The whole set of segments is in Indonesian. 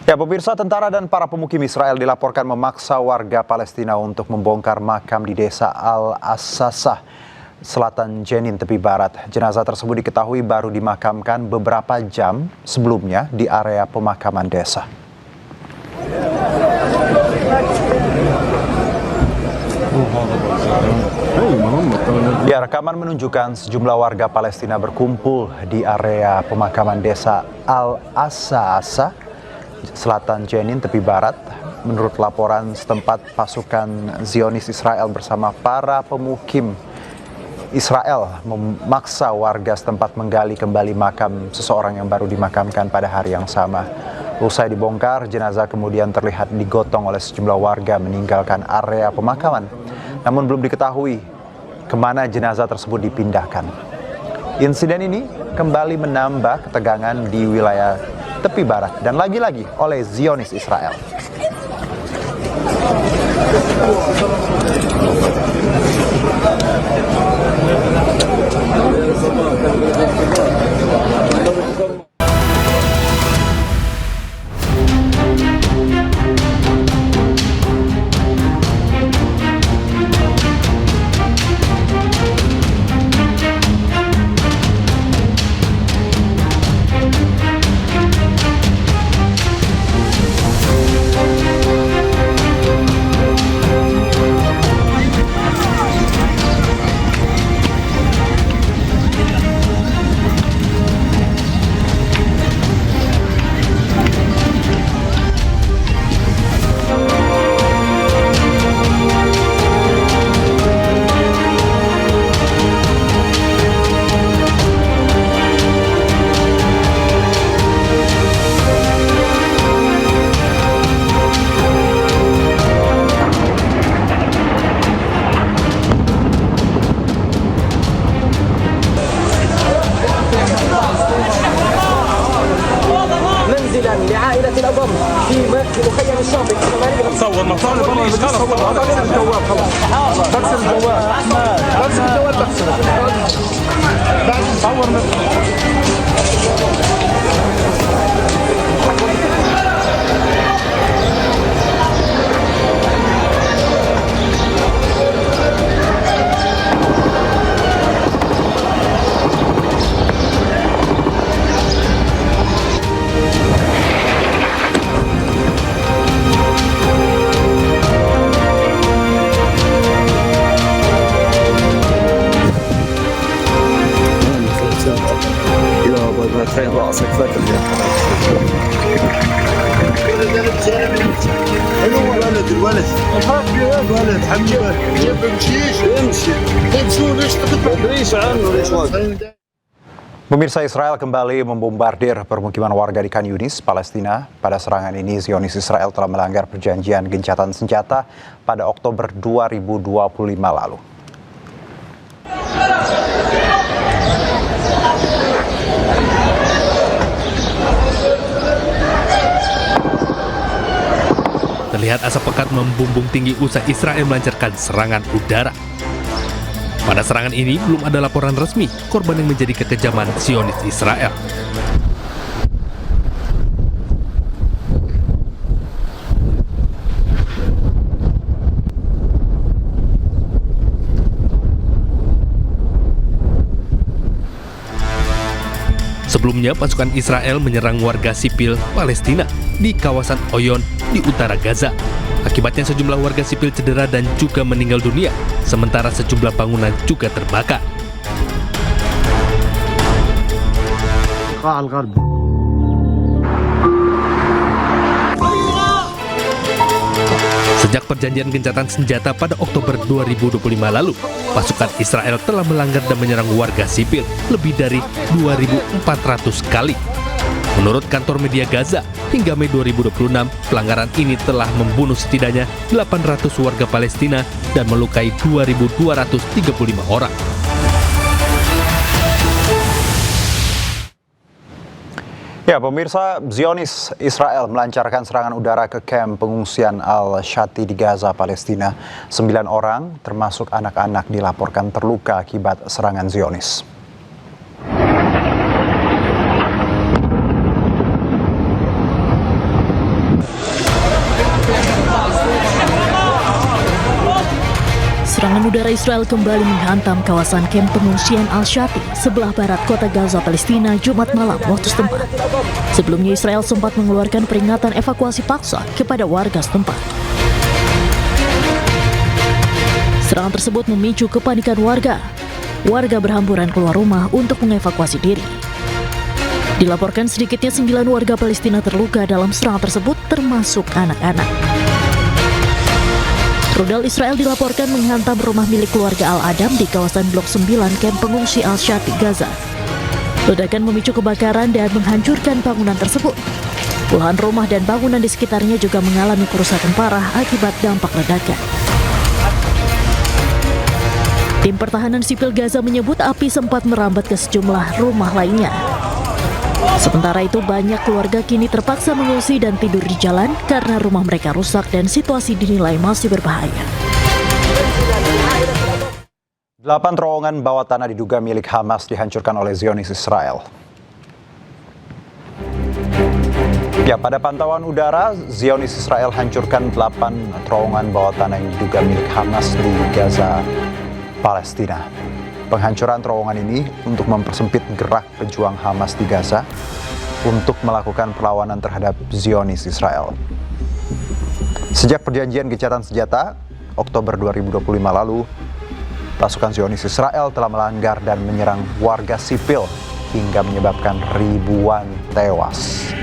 Ya, pemirsa, tentara dan para pemukim Israel dilaporkan memaksa warga Palestina untuk membongkar makam di desa Al-Assasah, selatan Jenin, tepi barat. Jenazah tersebut diketahui baru dimakamkan beberapa jam sebelumnya di area pemakaman desa. Ya, rekaman menunjukkan sejumlah warga Palestina berkumpul di area pemakaman desa Al-Assasah, selatan Jenin, tepi barat. Menurut laporan setempat, pasukan Zionis Israel bersama para pemukim Israel memaksa warga setempat menggali kembali makam seseorang yang baru dimakamkan pada hari yang sama. Usai dibongkar, jenazah kemudian terlihat digotong oleh sejumlah warga meninggalkan area pemakaman. Namun belum diketahui kemana jenazah tersebut dipindahkan. Insiden ini kembali menambah ketegangan di wilayah tepi barat dan lagi-lagi oleh Zionis Israel. لعائلة الأبم في مخيم الشاطئ صور مطار بغسل الجوال صور تخيل راسك فاكر الولد حبيبه بمشيش امشي شو ليش تدريش عنه ليش واقف. Pemirsa, Israel kembali membombardir permukiman warga di Khan Yunis, Palestina. Pada serangan ini, Zionis Israel telah melanggar perjanjian gencatan senjata pada Oktober 2025 lalu. Terlihat asap pekat membumbung tinggi usai Israel melancarkan serangan udara. Pada serangan ini belum ada laporan resmi korban yang menjadi kekejaman Zionis Israel. Sebelumnya, pasukan Israel menyerang warga sipil Palestina di kawasan Oyon di utara Gaza. Akibatnya sejumlah warga sipil cedera dan juga meninggal dunia, sementara sejumlah bangunan juga terbakar. Sejak perjanjian gencatan senjata pada Oktober 2025 lalu, pasukan Israel telah melanggar dan menyerang warga sipil lebih dari 2.400 kali. Menurut kantor media Gaza, hingga Mei 2026, pelanggaran ini telah membunuh setidaknya 800 warga Palestina dan melukai 2.235 orang. Ya, pemirsa, Zionis Israel melancarkan serangan udara ke kamp pengungsian Al-Shati di Gaza, Palestina. 9 orang, termasuk anak-anak, dilaporkan terluka akibat serangan Zionis. Serangan udara Israel kembali menghantam kawasan kamp pengungsian Al-Shati sebelah barat kota Gaza, Palestina, Jumat malam waktu setempat. Sebelumnya Israel sempat mengeluarkan peringatan evakuasi paksa kepada warga setempat. Serangan tersebut memicu kepanikan warga. Warga berhamburan keluar rumah untuk mengevakuasi diri. Dilaporkan sedikitnya 9 warga Palestina terluka dalam serangan tersebut, termasuk anak-anak. Rudal Israel dilaporkan menghantam rumah milik keluarga Al-Adam di kawasan Blok 9 kamp pengungsi Al-Shati, Gaza. Ledakan memicu kebakaran dan menghancurkan bangunan tersebut. Puluhan rumah dan bangunan di sekitarnya juga mengalami kerusakan parah akibat dampak ledakan. Tim Pertahanan Sipil Gaza menyebut api sempat merambat ke sejumlah rumah lainnya. Sementara itu, banyak keluarga kini terpaksa mengungsi dan tidur di jalan karena rumah mereka rusak dan situasi dinilai masih berbahaya. 8 terowongan bawah tanah diduga milik Hamas dihancurkan oleh Zionis Israel. Ya, pada pantauan udara, Zionis Israel hancurkan 8 terowongan bawah tanah yang diduga milik Hamas di Gaza, Palestina. Penghancuran terowongan ini untuk mempersempit gerak pejuang Hamas di Gaza untuk melakukan perlawanan terhadap Zionis Israel. Sejak perjanjian gencatan senjata Oktober 2025 lalu, pasukan Zionis Israel telah melanggar dan menyerang warga sipil hingga menyebabkan ribuan tewas.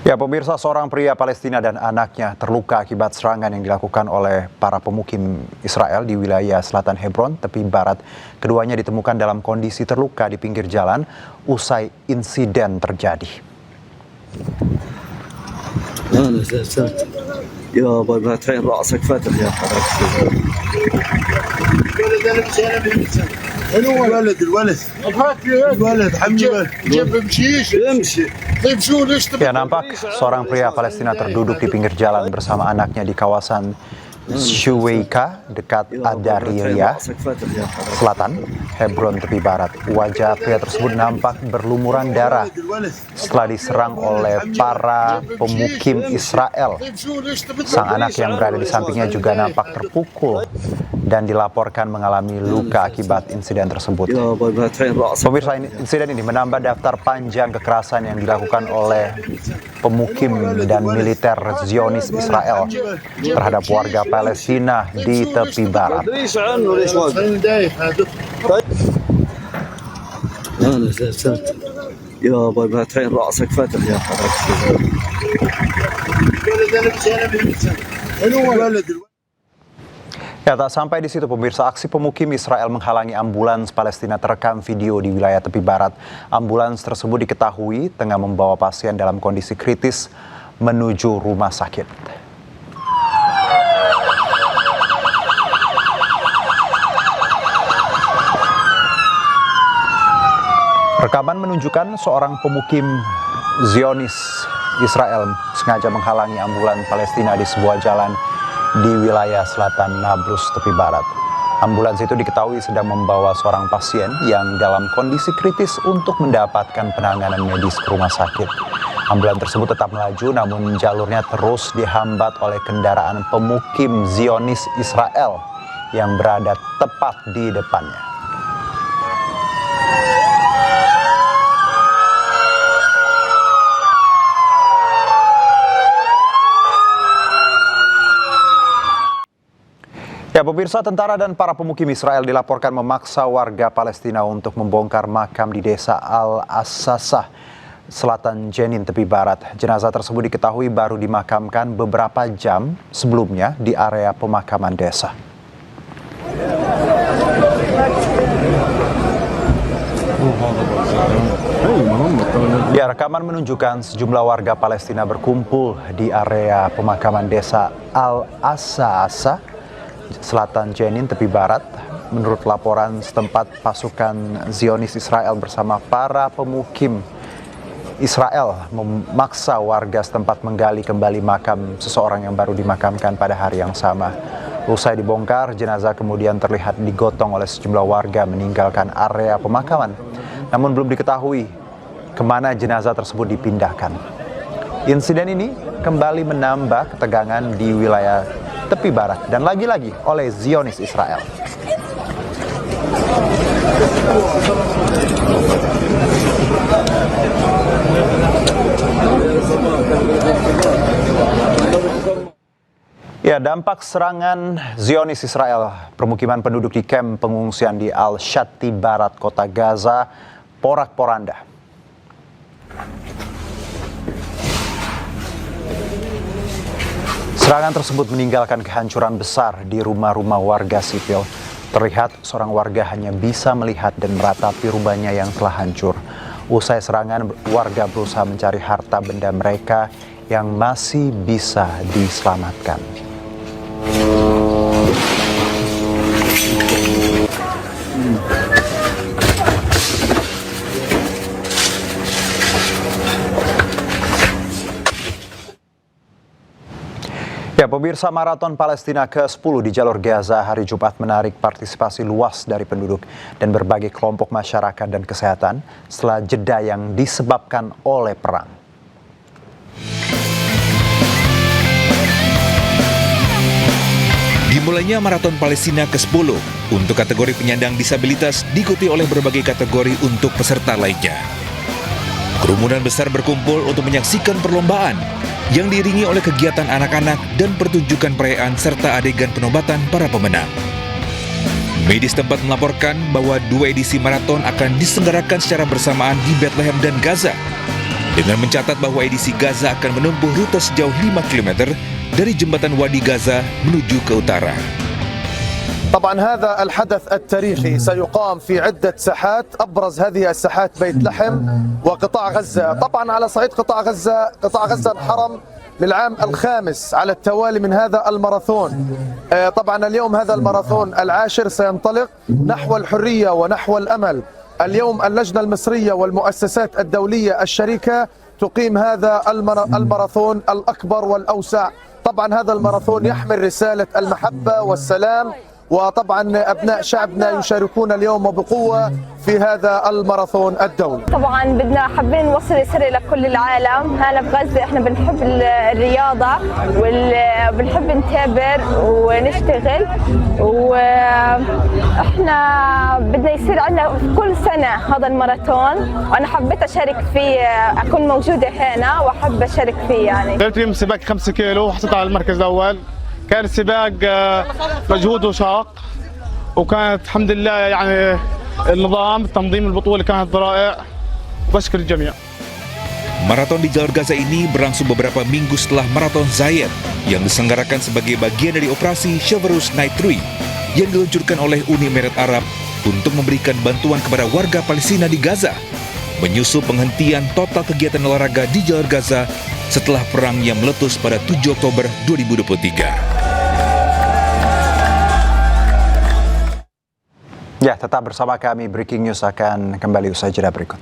Ya, pemirsa, seorang pria Palestina dan anaknya terluka akibat serangan yang dilakukan oleh para pemukim Israel di wilayah selatan Hebron, tepi barat. Keduanya ditemukan dalam kondisi terluka di pinggir jalan usai insiden terjadi. يا بابا تعين راسك فتح يا الولد جنب بمشيش امشي طيب شو ليش Ya, nampak seorang pria Palestina terduduk di pinggir jalan bersama anaknya di kawasan Shuweika dekat Adaria Selatan, Hebron tepi barat. Wajah pria tersebut nampak berlumuran darah setelah diserang oleh para pemukim Israel. Sang anak yang berada di sampingnya juga nampak terpukul dan dilaporkan mengalami luka akibat insiden tersebut. Pemirsa, insiden ini menambah daftar panjang kekerasan yang dilakukan oleh pemukim dan militer Zionis Israel terhadap warga Palestina di tepi barat. يا بابا تعين راسك فتح يا Ya, tak sampai di situ pemirsa, aksi pemukim Israel menghalangi ambulans Palestina terekam video di wilayah tepi barat. Ambulans tersebut diketahui tengah membawa pasien dalam kondisi kritis menuju rumah sakit. Rekaman menunjukkan seorang pemukim Zionis Israel sengaja menghalangi ambulans Palestina di sebuah jalan di wilayah selatan Nablus tepi barat. Ambulans itu diketahui sedang membawa seorang pasien yang dalam kondisi kritis untuk mendapatkan penanganan medis ke rumah sakit. Ambulans tersebut tetap melaju, namun jalurnya terus dihambat oleh kendaraan pemukim Zionis Israel yang berada tepat di depannya. Ya, pemirsa, tentara dan para pemukim Israel dilaporkan memaksa warga Palestina untuk membongkar makam di desa Al-Assasah, selatan Jenin, tepi barat. Jenazah tersebut diketahui baru dimakamkan beberapa jam sebelumnya di area pemakaman desa. Ya, rekaman menunjukkan sejumlah warga Palestina berkumpul di area pemakaman desa Al-Assasah, selatan Jenin, tepi barat. Menurut laporan setempat, pasukan Zionis Israel bersama para pemukim Israel memaksa warga setempat menggali kembali makam seseorang yang baru dimakamkan pada hari yang sama. Usai dibongkar, jenazah kemudian terlihat digotong oleh sejumlah warga meninggalkan area pemakaman. Namun belum diketahui kemana jenazah tersebut dipindahkan. Insiden ini kembali menambah ketegangan di wilayah tepi barat dan lagi-lagi oleh Zionis Israel. Ya, dampak serangan Zionis Israel permukiman penduduk di kamp pengungsian di Al-Shati Barat kota Gaza porak-poranda. Serangan tersebut meninggalkan kehancuran besar di rumah-rumah warga sipil. Terlihat seorang warga hanya bisa melihat dan meratapi rumahnya yang telah hancur. Usai serangan, warga berusaha mencari harta benda mereka yang masih bisa diselamatkan. Ya, pemirsa, maraton Palestina ke-10 di jalur Gaza hari Jumat menarik partisipasi luas dari penduduk dan berbagai kelompok masyarakat dan kesehatan setelah jeda yang disebabkan oleh perang. Dimulainya maraton Palestina ke-10 untuk kategori penyandang disabilitas diikuti oleh berbagai kategori untuk peserta lainnya. Kerumunan besar berkumpul untuk menyaksikan perlombaan yang diiringi oleh kegiatan anak-anak dan pertunjukan perayaan serta adegan penobatan para pemenang. Medis tempat melaporkan bahwa 2 edisi maraton akan diselenggarakan secara bersamaan di Bethlehem dan Gaza, dengan mencatat bahwa edisi Gaza akan menempuh rute sejauh 5 km dari jembatan Wadi Gaza menuju ke utara. طبعا هذا الحدث التاريخي سيقام في عدة ساحات، أبرز هذه الساحات بيت لحم وقطاع غزة. طبعا على صعيد قطاع غزة انحرم للعام الخامس على التوالي من هذا الماراثون. طبعا اليوم هذا الماراثون العاشر سينطلق نحو الحرية ونحو الأمل. اليوم اللجنة المصرية والمؤسسات الدولية الشريكة تقيم هذا الماراثون الأكبر والأوسع. طبعا هذا الماراثون يحمل رسالة المحبة والسلام، وطبعا أبناء شعبنا يشاركون اليوم وبقوة في هذا الماراثون الدولي. طبعا بدنا حابين نوصل رسالة لكل العالم. هنا بغزة احنا بنحب الرياضة وبنحب نتابر ونشتغل، واحنا بدنا يصير عندنا كل سنة هذا الماراثون، وانا حبيت اشارك فيه، اكون موجودة هنا واحب اشارك فيه. يعني قلت يوم سباق 5 كيلو وحصلت على المركز الاول. كان السباق مجهوده شاق، وكانت الحمد لله يعني النظام تنظيم البطولة كانت رائع، وبشكر الجميع. Maraton di jalur Gaza ini berlangsung beberapa minggu setelah maraton Zayed yang diselenggarakan sebagai bagian dari operasi Shavarus Night 3 yang diluncurkan oleh Uni Emirat Arab untuk memberikan bantuan kepada warga Palestina di Gaza, menyusul penghentian total kegiatan olahraga di jalur Gaza setelah perang yang meletus pada 7 Oktober 2023. Ya, tetap bersama kami. Breaking News akan kembali usai jeda berikut.